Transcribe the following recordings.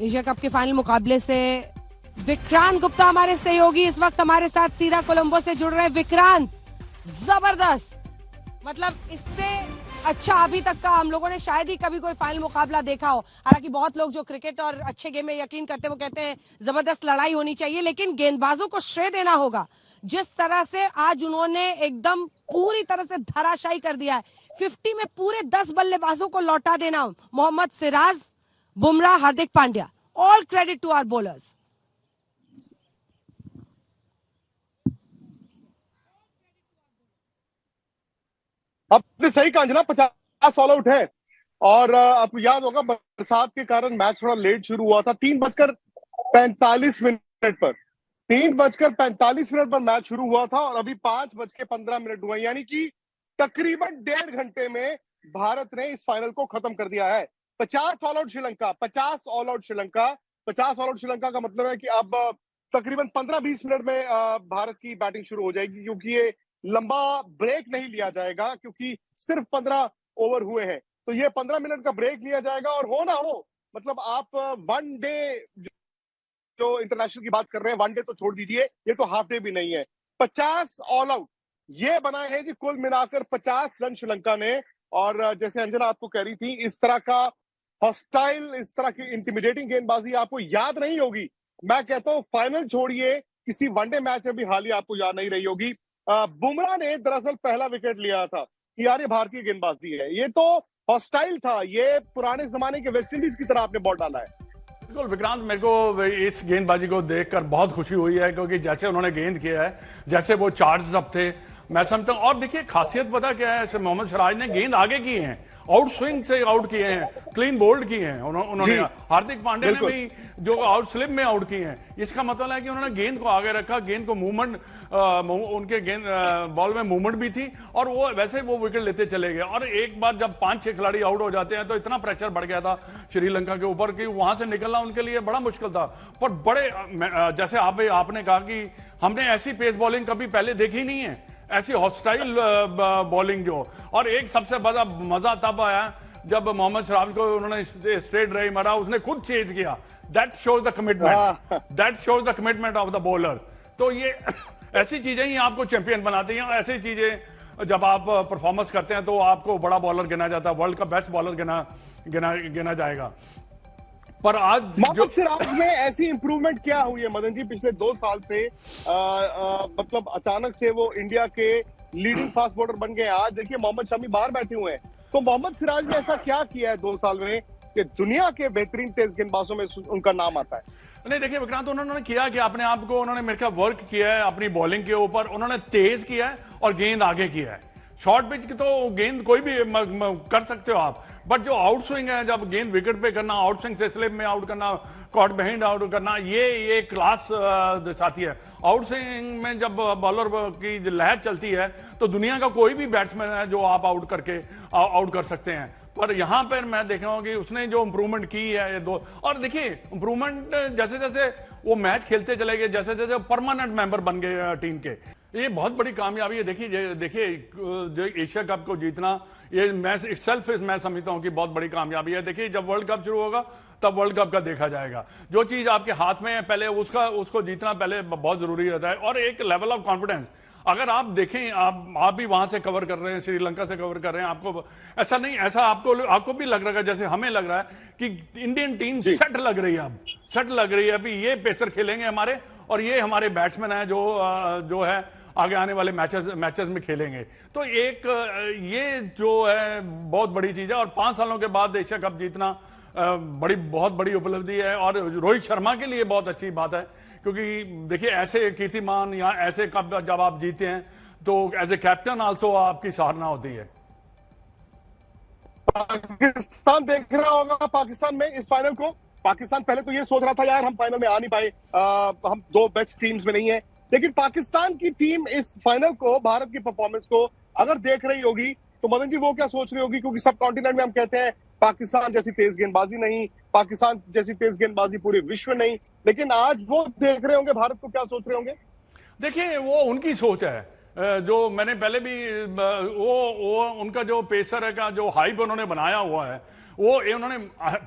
Asia cup के final मुकाबले से विक्रांत गुप्ता हमारे सहयोगी इस वक्त हमारे साथ सीधा कोलंबो से जुड़ रहे हैं। विक्रांत, जबरदस्त, मतलब इससे अच्छा अभी तक का हम लोगों ने शायद ही कभी कोई फाइनल मुकाबला देखा हो। हालांकि बहुत लोग जो क्रिकेट और अच्छे गेम में यकीन करते हैं वो कहते हैं जबरदस्त लड़ाई होनी चाहिए, लेकिन गेंदबाजों को श्रेय देना होगा। जिस तरह से आज उन्होंने एकदम पूरी तरह से धराशायी कर दिया है। 50 में पूरे 10 बल्लेबाजों को लौटा देना, Mohammed Siraj, Bumrah, Hardik Pandya, all credit to our bowlers. आपने सही कहा जना, 50 ऑल आउट है। और आपको याद होगा बरसात के कारण मैच थोड़ा लेट शुरू हुआ था। 3:45 पर 3:45 पर मैच शुरू हुआ था और अभी 5:15 हुआ, यानी कि तकरीबन 1.5 घंटे में भारत ने इस फाइनल को खत्म कर दिया है। 50 all out Sri Lanka, 50 all out Sri Lanka. 50 all out Sri Lanka का मतलब है कि अब तकरीबन 15-20 मिनट में भारत की बैटिंग शुरू हो जाएगी, क्योंकि ये लंबा ब्रेक नहीं लिया जाएगा, क्योंकि सिर्फ 15 ओवर हुए हैं। तो ये 15 मिनट का ब्रेक लिया जाएगा और हो ना हो, मतलब आप वन डे जो इंटरनेशनल की बात कर रहे हैं, वन डे तो छोड़ दीजिए, ये तो हाफ डे भी नहीं है। 50 ऑल आउट ये बनाए हैं जी, कुल मिलाकर 50 रन श्रीलंका ने। और जैसे अंजना आपको कह रही थी, इस तरह का हॉस्टाइल, इस तरह की इंटिमिडेटिंग गेंदबाजी आपको याद नहीं होगी। मैं कहता हूं फाइनल छोड़िए, किसी वनडे मैच में भी हालिया आपको याद नहीं रही होगी। बुमराह ने दरअसल पहला विकेट लिया था कि यार ये भारतीय गेंदबाजी है, ये तो हॉस्टाइल था, ये पुराने जमाने के वेस्ट इंडीज की तरह आपने बॉल डाला है। बिल्कुल विक्रांत, मेरे को इस गेंदबाजी को देखकर बहुत खुशी हुई है, क्योंकि जैसे उन्होंने गेंद किया है, जैसे वो चार्ज अप थे, मैं समझता हूं। और देखिए खासियत पता क्या है, मोहम्मद सिराज ने गेंद आगे किए हैं, आउट स्विंग से आउट किए हैं, क्लीन बोल्ड किए हैं उन्होंने। हार्दिक पांड्या ने भी जो आउट स्लिप में आउट किए हैं। इसका मतलब है कि उन्होंने गेंद को आगे रखा, गेंद को मूवमेंट, उनके गेंद बॉल में मूवमेंट भी थी, और वो वैसे वो विकेट लेते चले गए। और एक बार जब 5-6 खिलाड़ी आउट हो जाते हैं तो इतना प्रेशर बढ़ गया था श्रीलंका के ऊपर कि वहां से निकलना उनके लिए बड़ा मुश्किल था। पर बड़े, जैसे आपने कहा कि हमने ऐसी पेस बॉलिंग कभी पहले देखी नहीं है, ऐसी हॉस्टाइल बॉलिंग जो। और एक सबसे बड़ा मजा तब आया जब मोहम्मद सिराज को उन्होंने स्ट्रेट ड्राइव मारा, उसने खुद चेज किया। That shows the commitment, that shows the commitment of the bowler. तो ये ऐसी चीजें ही आपको चैंपियन बनाती हैं। ऐसी चीजें जब आप परफॉर्मेंस करते हैं तो आपको बड़ा बॉलर गिना जाता है, वर्ल्ड का बेस्ट बॉलर गिना जाएगा। पर आज मोहम्मद सिराज में ऐसी इंप्रूवमेंट क्या हुई है मदन जी पिछले 2 साल से? मतलब अचानक से वो इंडिया के लीडिंग फास्ट बॉलर बन गए। आज देखिए मोहम्मद शमी बाहर बैठे हुए हैं, तो मोहम्मद सिराज ने ऐसा क्या किया है 2 साल में कि दुनिया के बेहतरीन तेज गेंदबाजों में उनका नाम आता है? नहीं देखिए विक्रांत, उन्होंने किया कि अपने आप को उन्होंने मेरे ख्याल वर्क किया है अपनी बॉलिंग के ऊपर, उन्होंने तेज किया है और गेंद आगे किया है। शॉर्ट पिच की तो गेंद कोई भी कर सकते हो आप, बट जो आउट स्विंग है, जब गेंद विकेट पे करना, आउट स्विंग से स्लिप में आउट करना, कॉट बिहाइंड आउट करना, ये क्लास दर्शाती है। आउट स्विंग में जब बॉलर की लहर चलती है तो दुनिया का कोई भी बैट्समैन है जो आप आउट कर सकते हैं। पर यहां पर मैं देख रहा हूं कि उसने जो इंप्रूवमेंट की है ये 2, और देखिए इंप्रूवमेंट जैसे जैसे वो मैच खेलते चले गए, जैसे जैसे परमानेंट मेंबर बन गए टीम के, ये बहुत बड़ी कामयाबी है। देखिए जो एशिया कप को जीतना, ये मैच इटसेल्फ मैं समझता हूं कि बहुत बड़ी कामयाबी है। देखिए जब वर्ल्ड कप शुरू होगा तब वर्ल्ड कप का देखा जाएगा। जो चीज आपके हाथ में है पहले उसको जीतना पहले बहुत जरूरी रहता है। और एक लेवल ऑफ कॉन्फिडेंस, अगर आप देखें, आप भी वहां से कवर कर रहे हैं, श्रीलंका से कवर कर रहे हैं, आपको ऐसा नहीं, ऐसा आपको भी लग रहा है, जैसे हमें लग रहा है कि इंडियन टीम सेट लग रही है, अब सेट लग रही है। अभी ये पेसर खेलेंगे हमारे, और ये हमारे बैट्समैन है जो है आगे आने वाले मैचेस में खेलेंगे। तो एक ये जो है बहुत बड़ी चीज है। और 5 सालों के बाद एशिया कप जीतना बहुत बड़ी उपलब्धि है, और रोहित शर्मा के लिए बहुत अच्छी बात है, क्योंकि देखिए ऐसे कीर्तिमान या ऐसे कप जब आप जीते हैं तो एज ए कैप्टन आल्सो आपकी सराहना होती है। पाकिस्तान देख रहा होगा, पाकिस्तान में इस फाइनल को, पाकिस्तान पहले तो ये सोच रहा था यार हम फाइनल में आ नहीं पाए, हम 2 बेस्ट टीम्स में नहीं है। लेकिन पाकिस्तान की टीम इस फाइनल को, भारत की परफॉर्मेंस को अगर देख रही होगी तो मदन जी वो क्या सोच रही होगी? क्योंकि सब कॉन्टिनेंट में हम कहते हैं पाकिस्तान जैसी तेज गेंदबाजी नहीं, पाकिस्तान जैसी तेज गेंदबाजी पूरे विश्व नहीं, लेकिन आज वो देख रहे होंगे भारत को, क्या सोच रहे होंगे? देखिए वो उनकी सोच है, जो मैंने पहले भी वो उनका जो पेसर है का जो हाइप उन्होंने बनाया हुआ है, वो उन्होंने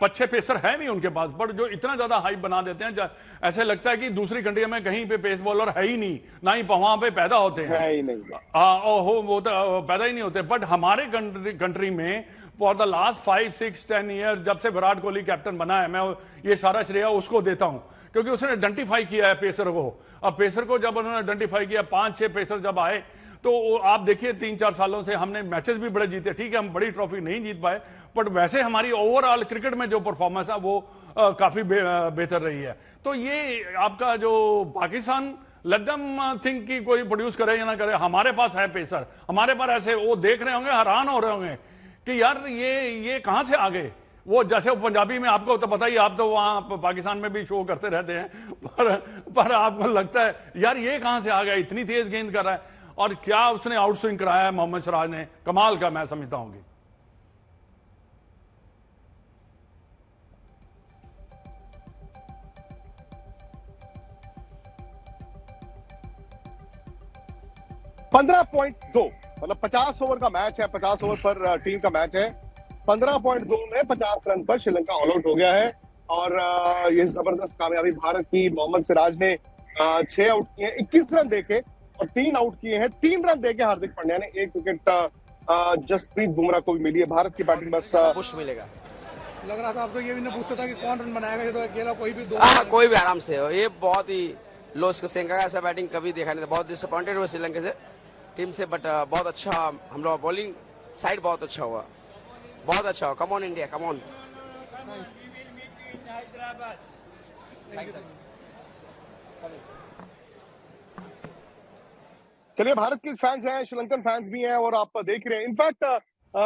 अच्छे पेसर है नहीं उनके पास, बट जो इतना ज्यादा हाइप बना देते हैं ऐसे लगता है कि दूसरी कंट्री में कहीं पे पेस बॉलर है ही नहीं, ना ही वहां पे पैदा होते हैं, है ही नहीं। वो तो पैदा ही नहीं होते। बट हमारे कंट्री में फॉर द लास्ट 5, 6, 10 ईयर जब से विराट कोहली कैप्टन बना है, मैं ये सारा श्रेय उसको देता हूं, क्योंकि उसने आइडेंटिफाई किया है पेसर को। अब पेसर को जब उन्होंने आइडेंटिफाई किया, 5-6 पेसर जब आए, तो आप देखिए 3-4 सालों से हमने मैचेस भी बड़े जीते। ठीक है, हम बड़ी ट्रॉफी नहीं जीत पाए, बट वैसे हमारी ओवरऑल क्रिकेट में जो परफॉर्मेंस है वो काफी बेहतर रही है। तो ये आपका जो पाकिस्तान लेट देम थिंक कि कोई प्रोड्यूस करे या ना करे, हमारे पास है पेसर, हमारे पास ऐसे वो देख रहे होंगे, हैरान हो रहे होंगे कि यार ये कहां से आ गए। वो जैसे वो पंजाबी में आपको तो पता ही, आप तो वहां पाकिस्तान में भी शो करते रहते हैं, पर आपको लगता है यार ये कहां से आ गया, इतनी तेज गेंद कर रहा है। और क्या उसने आउट स्विंग कराया है मोहम्मद सिराज ने, कमाल का मैं समझता हूं। पंद्रह 15.2 मतलब 50 ओवर का मैच है, 50 ओवर पर टीम का मैच है। 15.2 में 50 रन पर श्रीलंका ऑल आउट हो गया है। और ये जबरदस्त कामयाबी भारत की। मोहम्मद सिराज ने 6 आउट किए, 21 रन देके, और 3 आउट किए हैं। 3 रन देके हार्दिक पांड्या ने, 1 विकेट जसप्रीत बुमराह को भी मिली है। भारत की बैटिंग बस पुश मिलेगा। लग रहा था आपको ये भी नहीं पूछता था कि कौन रन बनाएगा, ये तो अकेला कोई भी कोई भी आराम से हो। ये बहुत ही लो श्रीलंका का ऐसा बैटिंग कभी देखा नहीं था। बहुत डिसअपॉइंटेड हुआ श्रीलंका से टीम से, बट बहुत अच्छा हम लोग बॉलिंग साइड बहुत अच्छा हुआ, बहुत अच्छा हुआ। Come on India, come on. चलिए, भारत के फैंस हैं, श्रीलंकन फैंस भी हैं, और आप देख रहे हैं। इनफैक्ट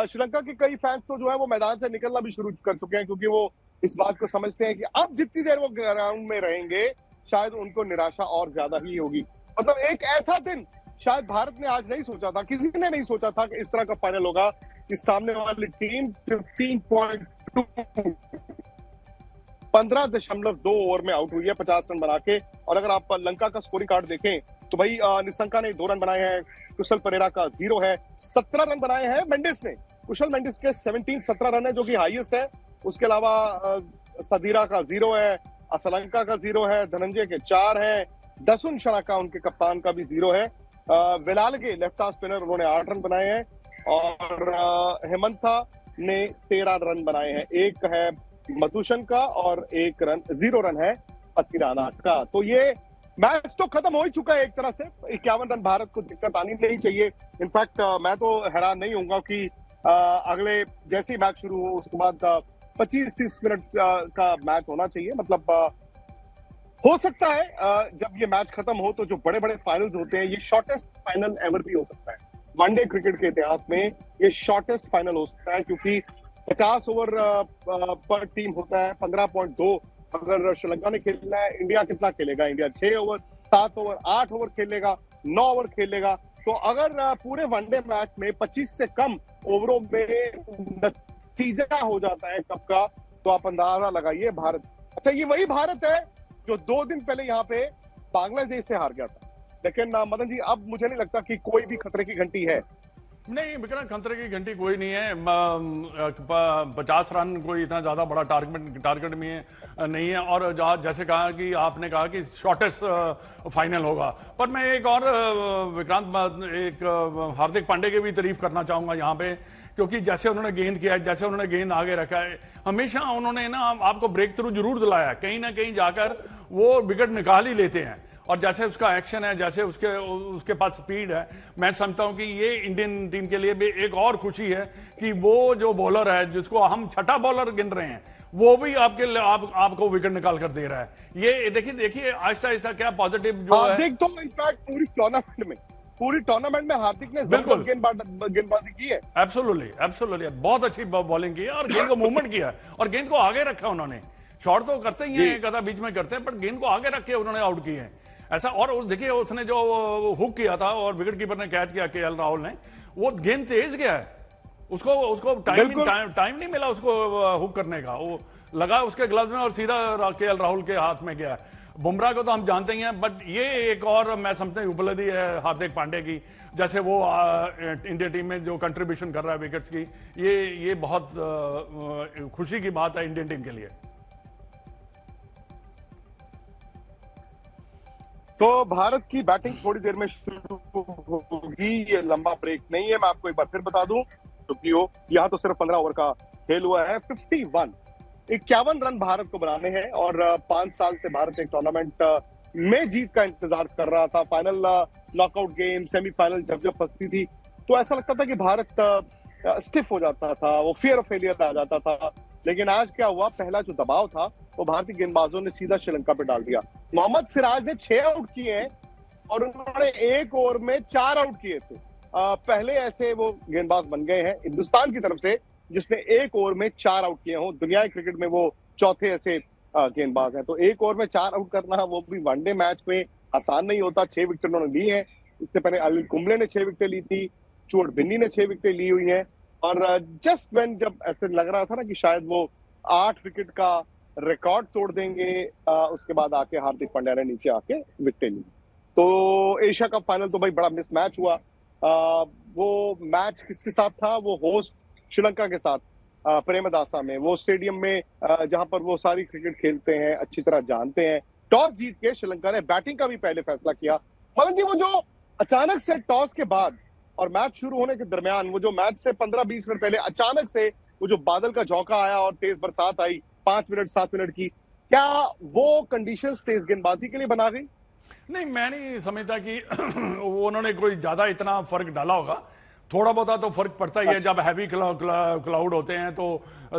श्रीलंका के कई फैंस तो जो है वो मैदान से निकलना भी शुरू कर चुके हैं, क्योंकि वो इस बात को समझते हैं कि अब जितनी देर वो ग्राउंड में रहेंगे शायद उनको निराशा और ज्यादा ही होगी। मतलब एक ऐसा दिन शायद भारत ने आज नहीं सोचा था, किसी ने नहीं सोचा था कि इस तरह का फाइनल होगा। इस सामने वाली टीम 15.2 15.2 ओवर में आउट हुई है 50 रन बना के। और अगर आप लंका का स्कोरिंग कार्ड देखें तो भाई निशंका ने 2 रन बनाए हैं, कुशल परेरा का 0 है। 17 रन बनाए हैं मेंडिस ने, कुशल मेंडिस के 17 रन है जो कि हाईएस्ट है। उसके अलावा सदीरा का 0 है, असलंका का 0 है, धनंजय के 4 है, दसुन शनाका उनके कप्तान का भी 0 है। वेलाल के लेफ्ट आर्म स्पिनर, उन्होंने 8 रन बनाए हैं। और हेमंथा ने 13 रन बनाए हैं। 1 है मधुशन का और 0 रन है पतिराना का। तो ये मैच तो खत्म हो ही चुका है एक तरह से। 51 रन, भारत को दिक्कत आनी नहीं चाहिए। इनफैक्ट मैं तो हैरान नहीं होऊंगा कि अगले जैसे ही मैच शुरू हो उसके बाद 25-30 मिनट का मैच होना चाहिए। मतलब हो सकता है जब ये मैच खत्म हो तो जो बड़े बड़े फाइनल्स होते हैं, ये शॉर्टेस्ट फाइनल एवर भी हो सकता है। वनडे क्रिकेट के इतिहास में ये शॉर्टेस्ट फाइनल हो सकता है, क्योंकि 50 ओवर पर टीम होता है। 15.2 अगर श्रीलंका ने खेलना है, इंडिया कितना खेलेगा? इंडिया 6 ओवर, 7 ओवर, 8 ओवर खेलेगा, 9 ओवर खेलेगा। तो अगर पूरे वनडे मैच में 25 से कम ओवरों में नतीजा हो जाता है कप का, तो आप अंदाजा लगाइए भारत। अच्छा, ये वही भारत है जो 2 दिन पहले यहाँ पे बांग्लादेश से हार गया था। लेकिन मदन जी, अब मुझे नहीं लगता कि कोई भी खतरे की घंटी है। नहीं विक्रांत, खतरे की घंटी कोई नहीं है। 50 रन कोई इतना ज्यादा बड़ा टारगेट में नहीं है। और जैसे कहा कि आपने कहा कि शॉर्टेस्ट फाइनल होगा, पर मैं एक और विक्रांत एक हार्दिक पांड्या की भी तारीफ करना चाहूंगा यहाँ पे, क्योंकि जैसे उन्होंने गेंद किया है, जैसे उन्होंने गेंद आगे रखा है, हमेशा उन्होंने ना आपको ब्रेक थ्रू जरूर दिलाया। कहीं ना कहीं जाकर वो विकेट निकाल ही लेते हैं। और जैसे उसका एक्शन है, जैसे उसके पास स्पीड है, मैं समझता हूं कि ये इंडियन टीम के लिए भी एक और खुशी है कि वो जो बॉलर है जिसको हम छठा बॉलर गिन रहे हैं, वो भी आपको विकेट निकाल कर दे रहा है। ये देखिए आहिस्ता आहिस्ता क्या पॉजिटिव जो है। हार्दिक तो इनफैक्ट पूरी टूर्नामेंट में हार्दिक ने बिल्कुल गेंदबाजी की है। एब्सोल्युटली बहुत अच्छी बॉलिंग की है और गेंद को मूवमेंट किया है और गेंद को आगे रखा उन्होंने। शॉट तो करते ही हैं, एक आधा बीच में करते हैं, पर गेंद को आगे रख के उन्होंने आउट किए हैं ऐसा। और देखिए उसने जो हुक किया था और विकेट कीपर ने कैच किया, केएल राहुल ने, वो गेंद तेज गया है, उसको टाइम नहीं मिला उसको हुक करने का। वो लगा उसके ग्लव्स में और सीधा केएल राहुल के हाथ में गया। बुमराह को तो हम जानते ही हैं, बट ये एक और मैं समझता हूँ उपलब्धि है हार्दिक पांड्या की, जैसे वो इंडिया टीम में जो कंट्रीब्यूशन कर रहा है विकेट्स की, ये बहुत खुशी की बात है इंडियन टीम के लिए। तो भारत की बैटिंग थोड़ी देर में शुरू होगी, ये लंबा ब्रेक नहीं है। मैं आपको एक बार फिर बता दूं, क्योंकि यहाँ तो सिर्फ 15 ओवर का खेल हुआ है। 51 रन भारत को बनाने हैं और 5 साल से भारत एक टूर्नामेंट में जीत का इंतजार कर रहा था। फाइनल नॉकआउट गेम, सेमीफाइनल जब फंसती थी तो ऐसा लगता था कि भारत स्टिफ हो जाता था, वो फियर ऑफ फेलियर आ जाता था। लेकिन आज क्या हुआ, पहला जो दबाव था वो भारतीय गेंदबाजों ने सीधा श्रीलंका पे डाल दिया। मोहम्मद सिराज ने 6 आउट किए हैं और उन्होंने 1 ओवर में 4 आउट किए थे। पहले ऐसे वो गेंदबाज बन गए हैं हिंदुस्तान की तरफ से जिसने 1 ओवर में 4 आउट किए हों। दुनिया क्रिकेट में वो चौथे ऐसे गेंदबाज हैं। तो 1 ओवर में 4 आउट करना, वो भी वनडे मैच में, आसान नहीं होता। 6 विकेट उन्होंने ली है। इससे पहले अनिल कुंबले ने 6 विकेट ली थी, स्टुअर्ट बिन्नी ने 6 विकेट ली हुई है। और जस्ट व्हेन जब ऐसे लग रहा था ना कि शायद वो 8 विकेट का रिकॉर्ड तोड़ देंगे, उसके बाद आके हार्दिक पांड्या ने नीचे आके विकेट ली। तो एशिया कप फाइनल तो भाई बड़ा मिस मैच हुआ। वो मैच किसके साथ था? वो होस्ट श्रीलंका के साथ, प्रेमदासा में, वो स्टेडियम में जहां पर वो सारी क्रिकेट खेलते हैं, अच्छी तरह जानते हैं। टॉस जीत के श्रीलंका ने बैटिंग का भी पहले फैसला किया। मदन जी, वो जो अचानक से टॉस के बाद और मैच शुरू होने के दरमियान, वो जो मैच से 15-20 मिनट पहले अचानक से वो जो बादल का झोंका आया और तेज बरसात आई 5 मिनट 7 मिनट की, क्या वो कंडीशंस तेज गेंदबाजी के लिए बना गई? नहीं, मैं नहीं समझता कि उन्होंने कोई ज्यादा इतना फर्क डाला होगा। थोड़ा बहुत तो फर्क पड़ता ही है। जब हैवी क्लाउड होते हैं तो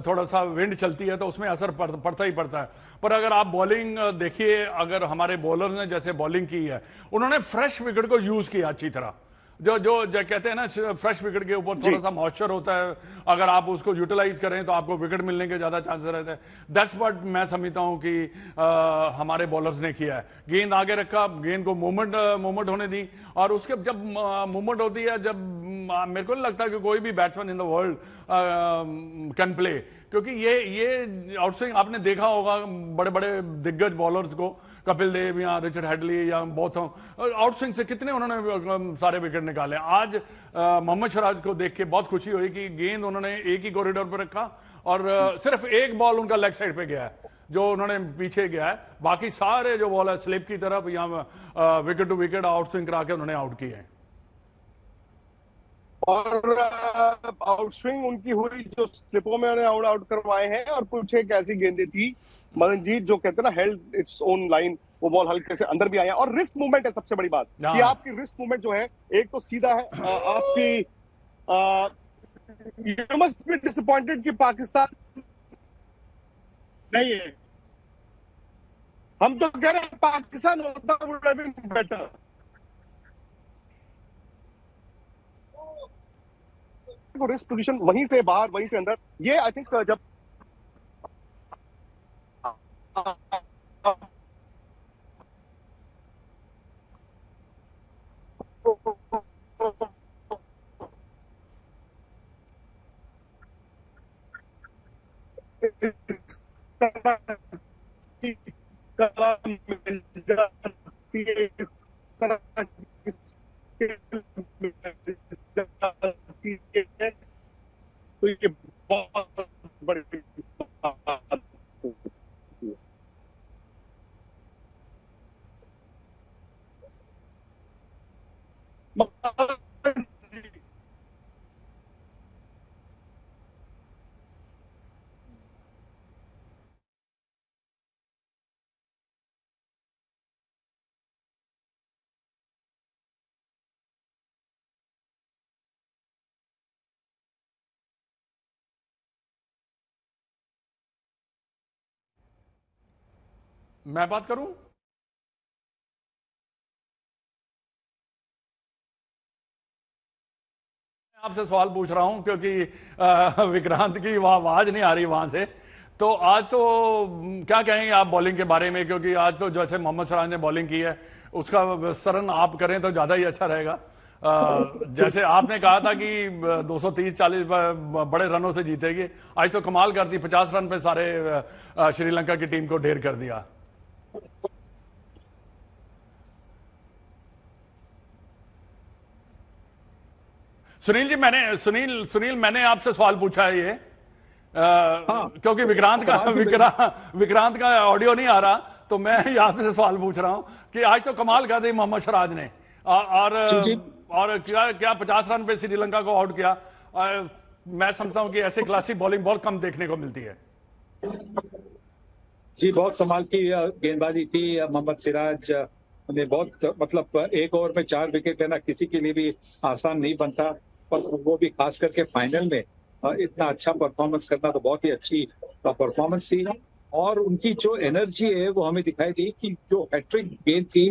थोड़ा सा विंड चलती है तो उसमें असर पड़ता ही पड़ता है। पर अगर आप बॉलिंग देखिए, अगर हमारे बॉलर ने जैसे बॉलिंग की है, उन्होंने फ्रेश विकेट को यूज किया अच्छी तरह। जो कहते हैं ना, फ्रेश विकेट के ऊपर थोड़ा सा मॉइस्चर होता है, अगर आप उसको यूटिलाइज करें तो आपको विकेट मिलने के ज्यादा चांसेस रहते हैं। दैट्स व्हाट मैं समझता हूं कि हमारे बॉलर्स ने किया है। गेंद आगे रखा, गेंद को मूवमेंट होने दी, और उसके जब मूवमेंट होती है, जब मेरे को नहीं लगता कि कोई भी batsman in the world can play, क्योंकि ये आउटस्विंग आपने देखा होगा बड़े बड़े दिग्गज बॉलर्स को, कपिल देव या रिचर्ड हेडली या बोथम, आउटस्विंग से कितने उन्होंने सारे विकेट निकाले। आज मोहम्मद सिराज को देख के बहुत खुशी हुई कि गेंद उन्होंने एक ही कॉरिडोर पर रखा और सिर्फ एक बॉल उनका लेग साइड पे गया है जो उन्होंने पीछे गया है, बाकी सारे जो बॉल है स्लिप की तरफ या विकेट टू विकेट आउटस्विंग करा के उन्होंने आउट किए हैं। और आउटस्विंग उनकी हुई जो स्लिपों में उन्हें आउट करवाए हैं, और कुछ एक ऐसी गेंदें थी मदन जी जो कहते हैं ना, हेल्ड इट्स ओन लाइन, वो बॉल हल्के से अंदर भी आया। और रिस्ट मूवमेंट है सबसे बड़ी बात कि आपकी रिस्ट मूवमेंट जो है, एक तो सीधा है आपकी। यू मस्ट बी डिसअपॉइंटेड कि पाकिस्तान नहीं है। हम तो कह रहे हैं पाकिस्तान होता would have been better. Wrist position वहीं से बाहर वहीं से अंदर, ये आई थिंक जब तो ये बहुत बड़ी बात होती है। मैं बात करूं? आपसे सवाल पूछ रहा हूं क्योंकि विक्रांत की वह आवाज नहीं आ रही वहां से। तो आज तो क्या कहेंगे आप बॉलिंग के बारे में, क्योंकि आज तो जैसे मोहम्मद सिराज ने बॉलिंग की है उसका विस्तरण आप करें तो ज्यादा ही अच्छा रहेगा। जैसे आपने कहा था कि 230-40 बड़े रनों से जीतेगी, आज तो कमाल कर दी, 50 रन पे सारे श्रीलंका की टीम को ढेर कर दिया। सुनील जी, सुनील मैंने आपसे सवाल पूछा है ये क्योंकि विक्रांत का ऑडियो नहीं आ रहा, तो मैं यहाँ से सवाल पूछ रहा हूँ कि आज तो कमाल कर दी मोहम्मद सिराज ने और क्या 50 रन पे श्रीलंका को आउट किया। मैं समझता हूँ कि ऐसे क्लासिक बॉलिंग बहुत कम देखने को मिलती है। जी, बहुत कमाल की गेंदबाजी थी। मोहम्मद सिराज ने बहुत मतलब एक ओवर में 4 विकेट लेना किसी के लिए भी आसान नहीं बनता, पर वो भी खास करके फाइनल में इतना अच्छा परफॉर्मेंस करना तो बहुत ही अच्छी परफॉर्मेंस थी। और उनकी जो एनर्जी है वो हमें दिखाई दी कि जो हैट्रिक गेंद थी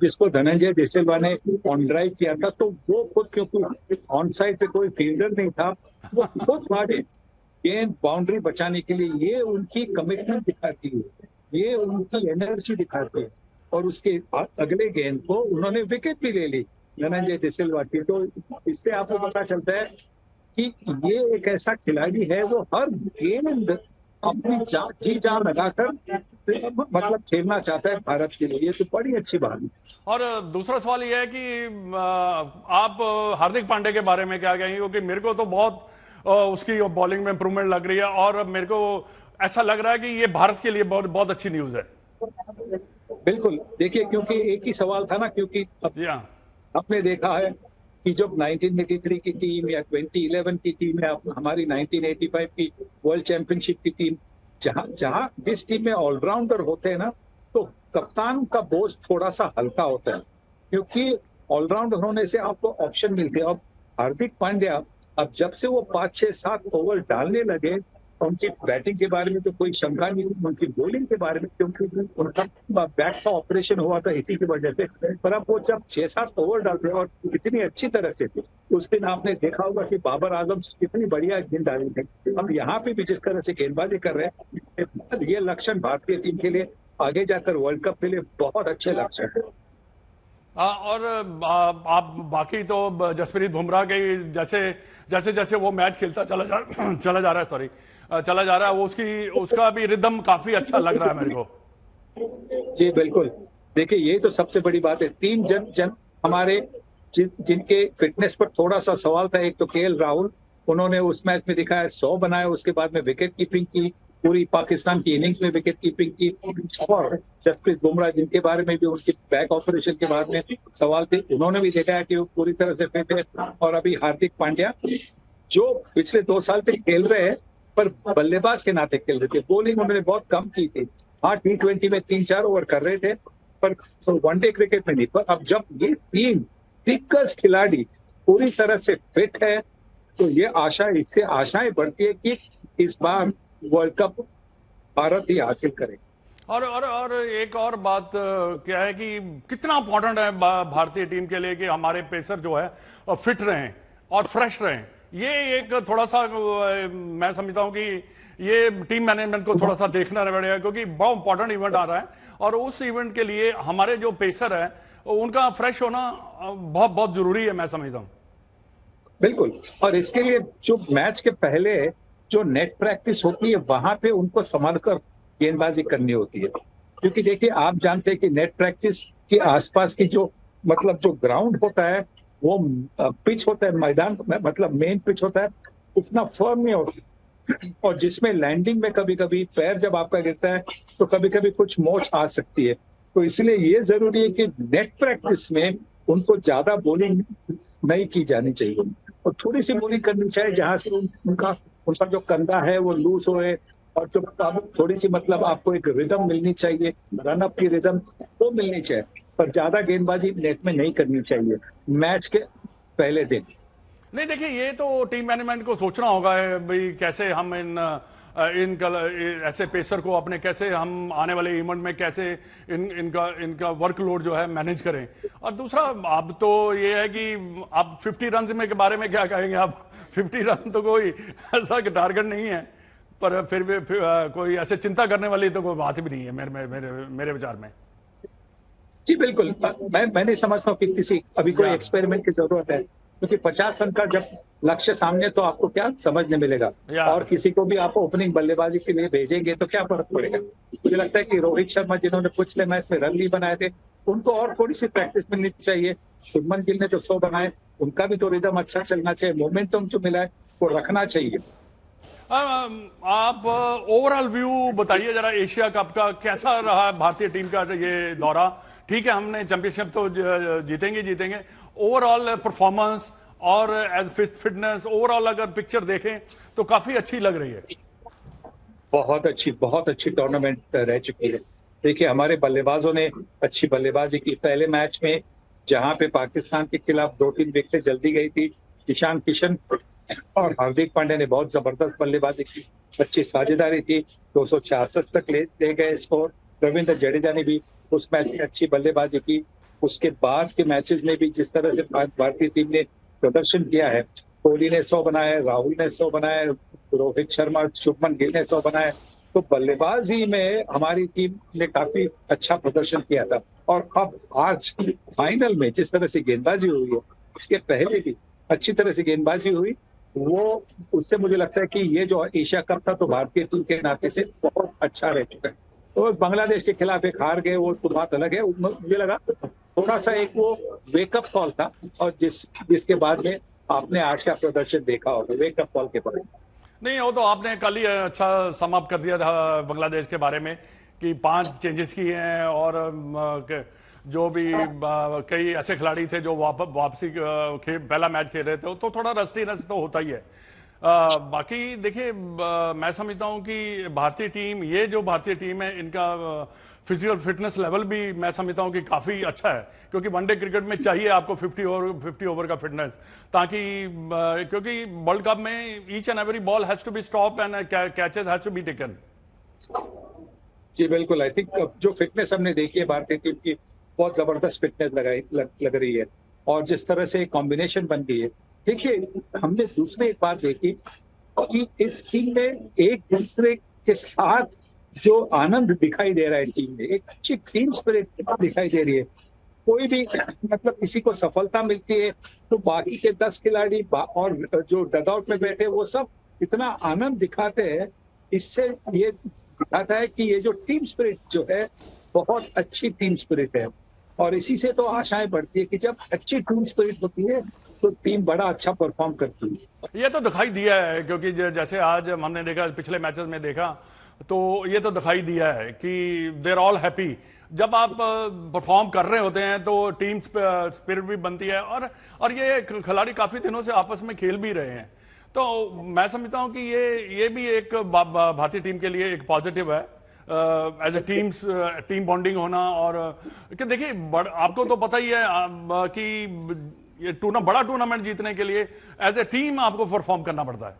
जिसको धनंजय देसिल्वा ने ऑन ड्राइव किया था, तो वो खुद, क्योंकि ऑन साइड पे कोई फील्डर नहीं था, वो खुद भागे गेंद बाउंड्री बचाने के लिए। ये उनकी कमिटमेंट दिखाती है, ये उनकी एनर्जी दिखाती है। और उसके अगले गेंद को उन्होंने विकेट भी ले ली धनंजय देसिल्वा की। तो इससे आपको पता चलता है कि ये एक ऐसा खिलाड़ी है वो हर गेंद अपनी जी जान लगाकर मतलब खेलना चाहता है भारत के लिए। ये तो बड़ी अच्छी बात है। और दूसरा सवाल ये है कि आप हार्दिक पांड्या के बारे में क्या कहेंगे, क्योंकि मेरे को तो बहुत उसकी बॉलिंग में इंप्रूवमेंट लग रही है और मेरे को ऐसा लग रहा है कि ये भारत के लिए बहुत बहुत अच्छी न्यूज है। बिल्कुल, देखिए, क्योंकि एक ही सवाल था ना, क्योंकि आपने देखा है कि जब 1983 की टीम या 2011 की टीम या हमारी 1985 की वर्ल्ड चैंपियनशिप की टीम, जहां जिस टीम में ऑलराउंडर होते हैं ना, तो कप्तान का बोझ थोड़ा सा हल्का होता है, क्योंकि ऑलराउंडर होने से आपको ऑप्शन मिलते हैं। अब हार्दिक पांड्या अब जब से वो 5, 6, 7 ओवर डालने लगे, उनकी बैटिंग के बारे में तो कोई शंका नहीं, उनकी बॉलिंग के बारे में, क्योंकि उनका बैक का ऑपरेशन हुआ था इसी की वजह से। पर अब वो जब 6-7 ओवर डालते हैं और इतनी अच्छी तरह से थे, उस दिन आपने देखा होगा कि बाबर आजम कितनी बढ़िया गेंद डाली थी। अब यहाँ पे भी जिस तरह से गेंदबाजी कर रहे हैं, ये लक्षण भारतीय टीम के लिए आगे जाकर वर्ल्ड कप के लिए बहुत अच्छे लक्षण है। और आप बाकी तो जसप्रीत बुमराह के जैसे वो मैच खेलता चला जा रहा है, वो उसका भी रिदम काफी अच्छा लग रहा है मेरे को। जी बिल्कुल, देखिए, ये तो सबसे बड़ी बात है। 3 जन हमारे जिनके फिटनेस पर थोड़ा सा सवाल था। एक तो केएल राहुल, उन्होंने उस मैच में दिखाया 100 बनाया, उसके बाद में विकेट कीपिंग की, पूरी पाकिस्तान की इनिंग्स में विकेट कीपिंग की। और जसप्रीत बुमराह, जिनके बारे में भी उनके बैक ऑपरेशन के बाद में सवाल थे, उन्होंने भी देखा है कि वो पूरी तरह से फिट है। और अभी हार्दिक पांड्या, जो पिछले 2 साल से खेल रहे हैं, पर बल्लेबाज के नाते खेल रहे थे, बॉलिंग उन्होंने बहुत कम की थी। हाँ, T20 में 3-4 ओवर कर रहे थे, पर वनडे क्रिकेट में नहीं। पर अब जब ये 3 दिग्गज खिलाड़ी पूरी तरह से फिट है, तो ये इससे आशाएं बढ़ती है कि इस बार वर्ल्ड कप भारत ही हासिल करे। और एक और बात क्या है कि कितना इंपॉर्टेंट है भारतीय टीम के लिए कि हमारे पेसर जो है फिट रहें और फ्रेश रहें। ये एक थोड़ा सा मैं समझता हूं कि ये टीम मैनेजमेंट को थोड़ा सा देखना पड़ेगा, क्योंकि बहुत इंपॉर्टेंट इवेंट आ रहा है और उस इवेंट के लिए हमारे जो पेसर है उनका फ्रेश होना बहुत बहुत जरूरी है, मैं समझता हूं। बिल्कुल, और इसके लिए जो मैच के पहले जो नेट प्रैक्टिस होती है, वहां पे उनको संभालकर गेंदबाजी करनी होती है। क्योंकि देखिए, आप जानते हैं कि नेट प्रैक्टिस के आसपास की जो ग्राउंड होता है, वो पिच होता है, मैदान मतलब मेन पिच होता है, उतना फर्म नहीं होता। और जिसमें लैंडिंग में कभी कभी पैर जब आपका गिरता है तो कभी कभी कुछ मोच आ सकती है। तो इसलिए ये जरूरी है कि नेट प्रैक्टिस में उनको ज्यादा बॉलिंग नहीं की जानी चाहिए और थोड़ी सी बॉलिंग करनी चाहिए जहां से उनका जो कंधा है वो लूज होए, और जो थोड़ी सी मतलब आपको एक रिदम मिलनी चाहिए, रन अप की रिदम वो मिलनी चाहिए। पर ज्यादा गेंदबाजी नेट में नहीं करनी चाहिए मैच के पहले दिन। नहीं, देखिए, ये तो टीम मैनेजमेंट को सोचना होगा भाई कैसे हम ऐसे पेसर को अपने कैसे हम आने वाले इवेंट में कैसे इनका वर्कलोड जो है मैनेज करें। और दूसरा, अब तो ये है कि आप 50 रन में के बारे में क्या कहेंगे आप? 50 रन तो कोई ऐसा टारगेट नहीं है, पर फिर भी कोई ऐसे चिंता करने वाली तो कोई बात भी नहीं है मेरे विचार में। जी बिल्कुल, मैं नहीं समझता हूँ कि अभी कोई एक्सपेरिमेंट की जरूरत है, क्योंकि 50 रन का जब लक्ष्य सामने तो आपको क्या समझने मिलेगा। और किसी को भी आप ओपनिंग बल्लेबाजी के लिए भेजेंगे तो क्या फर्क पड़ेगा। मुझे लगता है कि रोहित शर्मा, जिन्होंने पिछले मैच में रन नहीं बनाए थे, उनको और थोड़ी सी प्रैक्टिस मिलनी चाहिए। शुभमन गिल ने जो 100 बनाए, उनका भी तो रिदम अच्छा चलना चाहिए, मोमेंटम जो मिला है वो रखना चाहिए। आप ओवरऑल व्यू बताइए जरा, एशिया कप का कैसा रहा भारतीय टीम का ये दौरा? ठीक है, हमने चैंपियनशिप तो जीतेंगे, ओवरऑल परफॉर्मेंस और एज फिटनेस ओवरऑल अगर पिक्चर देखें तो काफी अच्छी लग रही है। बहुत अच्छी टूर्नामेंट रह चुकी है। देखिए, हमारे बल्लेबाजों ने अच्छी बल्लेबाजी की। पहले मैच में जहां पे पाकिस्तान के खिलाफ 2-3 विकेटें जल्दी गई थी, ईशान किशन और हार्दिक पांड्या ने बहुत जबरदस्त बल्लेबाजी की, अच्छी साझेदारी थी, 266 तक ले गए स्कोर। रविंद्र जडेजा ने भी उस मैच में अच्छी बल्लेबाजी की। उसके बाद के मैचेस में भी जिस तरह से भारतीय टीम ने प्रदर्शन किया है, कोहली ने 100 बनाए, राहुल ने 100 बनाए, रोहित शर्मा, शुभमन गिल ने 100 बनाए, तो बल्लेबाजी में हमारी टीम ने काफी अच्छा प्रदर्शन किया था। और अब आज फाइनल में जिस तरह से गेंदबाजी हुई है, इसके पहले भी अच्छी तरह से गेंदबाजी हुई, वो उससे मुझे लगता है कि ये जो एशिया कप था तो भारतीय टीम के नाते से बहुत अच्छा रह चुका है। तो बांग्लादेश के खिलाफ एक हार गए, वो तो बात अलग है। मुझे लगा थोड़ा सा एक वो वेकअप कॉल था, और जिसके बाद में आपने आज का प्रदर्शन देखा होगा वेकअप कॉल के बाद। नहीं, वो तो आपने कल ही अच्छा समाप्त कर दिया था बांग्लादेश के बारे में कि 5 चेंजेस किए हैं, और जो भी कई ऐसे खिलाड़ी थे जो वापसी पहला मैच खेल रहे थे, तो थोड़ा रस्टीनेस तो होता ही है। बाकी देखिए, मैं समझता हूं कि भारतीय टीम, ये जो भारतीय टीम है, इनका फिजिकल फिटनेस लेवल भी मैं समझता हूं कि काफी अच्छा है, क्योंकि वनडे क्रिकेट में चाहिए आपको 50 ओवर का फिटनेस, ताकि क्योंकि वर्ल्ड कप में each and every ball has to be stop and catches has to be taken. जी बिल्कुल, आई थिंक जो फिटनेस हमने देखी है भारतीय टीम की, बहुत जबरदस्त फिटनेस लग रही है, और जिस तरह से कॉम्बिनेशन बन गई है। देखिए, हमने दूसरी एक बात देखी कि इस टीम में एक दूसरे के साथ जो आनंद दिखाई दे रहा है, टीम में एक अच्छी टीम स्पिरिट दिखाई दे रही है। कोई भी मतलब किसी को सफलता मिलती है तो बाकी के 10 खिलाड़ी और जो डगआउट में बैठे वो सब इतना आनंद दिखाते हैं। इससे ये दिखाता है कि ये जो टीम स्पिरिट जो है, बहुत अच्छी टीम स्पिरिट है, और इसी से तो आशाएं बढ़ती है कि जब अच्छी टीम स्पिरिट होती है तो टीम बड़ा अच्छा परफॉर्म करती है। ये तो दिखाई दिया है, क्योंकि जैसे आज हमने देखा, पिछले मैचेस में देखा, तो ये तो दिखाई दिया है कि दे आर ऑल हैप्पी। जब आप परफॉर्म कर रहे होते हैं तो टीम स्पिरिट भी बनती है, और ये खिलाड़ी काफी दिनों से आपस में खेल भी रहे हैं, तो मैं समझता हूं कि ये भी एक भारतीय टीम के लिए एक पॉजिटिव है, एज ए टीम बॉन्डिंग होना। और कि देखिए, आपको तो पता ही है कि ये बड़ा टूर्नामेंट जीतने के लिए एज ए टीम आपको परफॉर्म करना पड़ता है।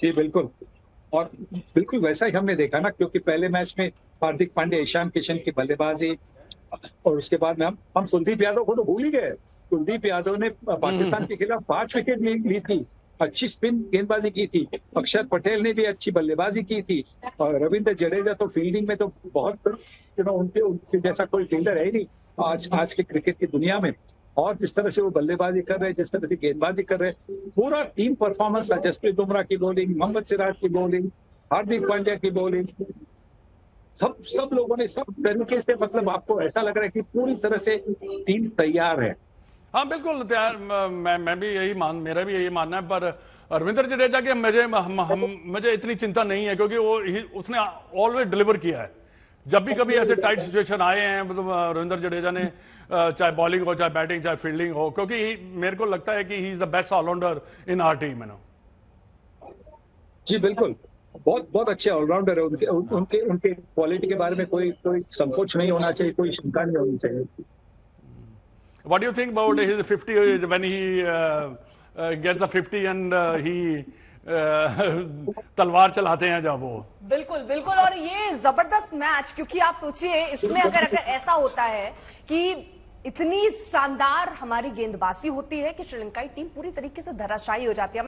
जी बिल्कुल, और बिल्कुल वैसा ही हमने देखा ना, क्योंकि पहले मैच में हार्दिक पांड्या, ईशान किशन की बल्लेबाजी, और उसके बाद में हम कुलदीप यादव को तो भूल ही गए। कुलदीप यादव ने पाकिस्तान के खिलाफ 5 विकेट ली थी, अच्छी स्पिन गेंदबाजी की थी। अक्षर पटेल ने भी अच्छी बल्लेबाजी की थी, और रविंद्र जडेजा तो फील्डिंग में तो बहुत, उनके जैसा कोई फील्डर है ही नहीं आज के क्रिकेट की दुनिया में। और जिस तरह से वो बल्लेबाजी कर रहे हैं, जिस तरह से गेंदबाजी कर रहे हैं, पूरा टीम परफॉर्मेंस था। जसप्रीत बुमराह की बॉलिंग, मोहम्मद सिराज की बॉलिंग, हार्दिक पांड्या की बॉलिंग, सब लोगों ने सब तरीके से, मतलब आपको ऐसा लग रहा है कि पूरी तरह से टीम तैयार है। हाँ बिल्कुल तैयार, मैं भी मेरा भी यही मानना है। पर रविंद्र जडेजा के मुझे इतनी चिंता नहीं है, क्योंकि उसने ऑलवेज डिलीवर किया है। जब भी कभी ऐसे टाइट सिचुएशन आए हैं, मतलब रविंद्र जडेजा ने, चाहे बॉलिंग हो, चाहे बैटिंग, चाहे फील्डिंग हो, क्योंकि मेरे को लगता है कि he is the best allrounder in our team, है ना। जी बिल्कुल, बहुत अच्छे ऑलराउंडर है। उनके क्वालिटी के बारे में कोई संकोच नहीं होना चाहिए, कोई शंका नहीं होनी चाहिए। What do you think about his 50 when he gets a 50 and he तलवार चलाते हैं जब वो? बिल्कुल बिल्कुल, और ये जबरदस्त मैच, क्योंकि आप सोचिए इसमें अगर ऐसा होता है कि इतनी शानदार हमारी गेंदबाजी होती है कि श्रीलंकाई टीम पूरी तरीके से धराशायी हो जाती है।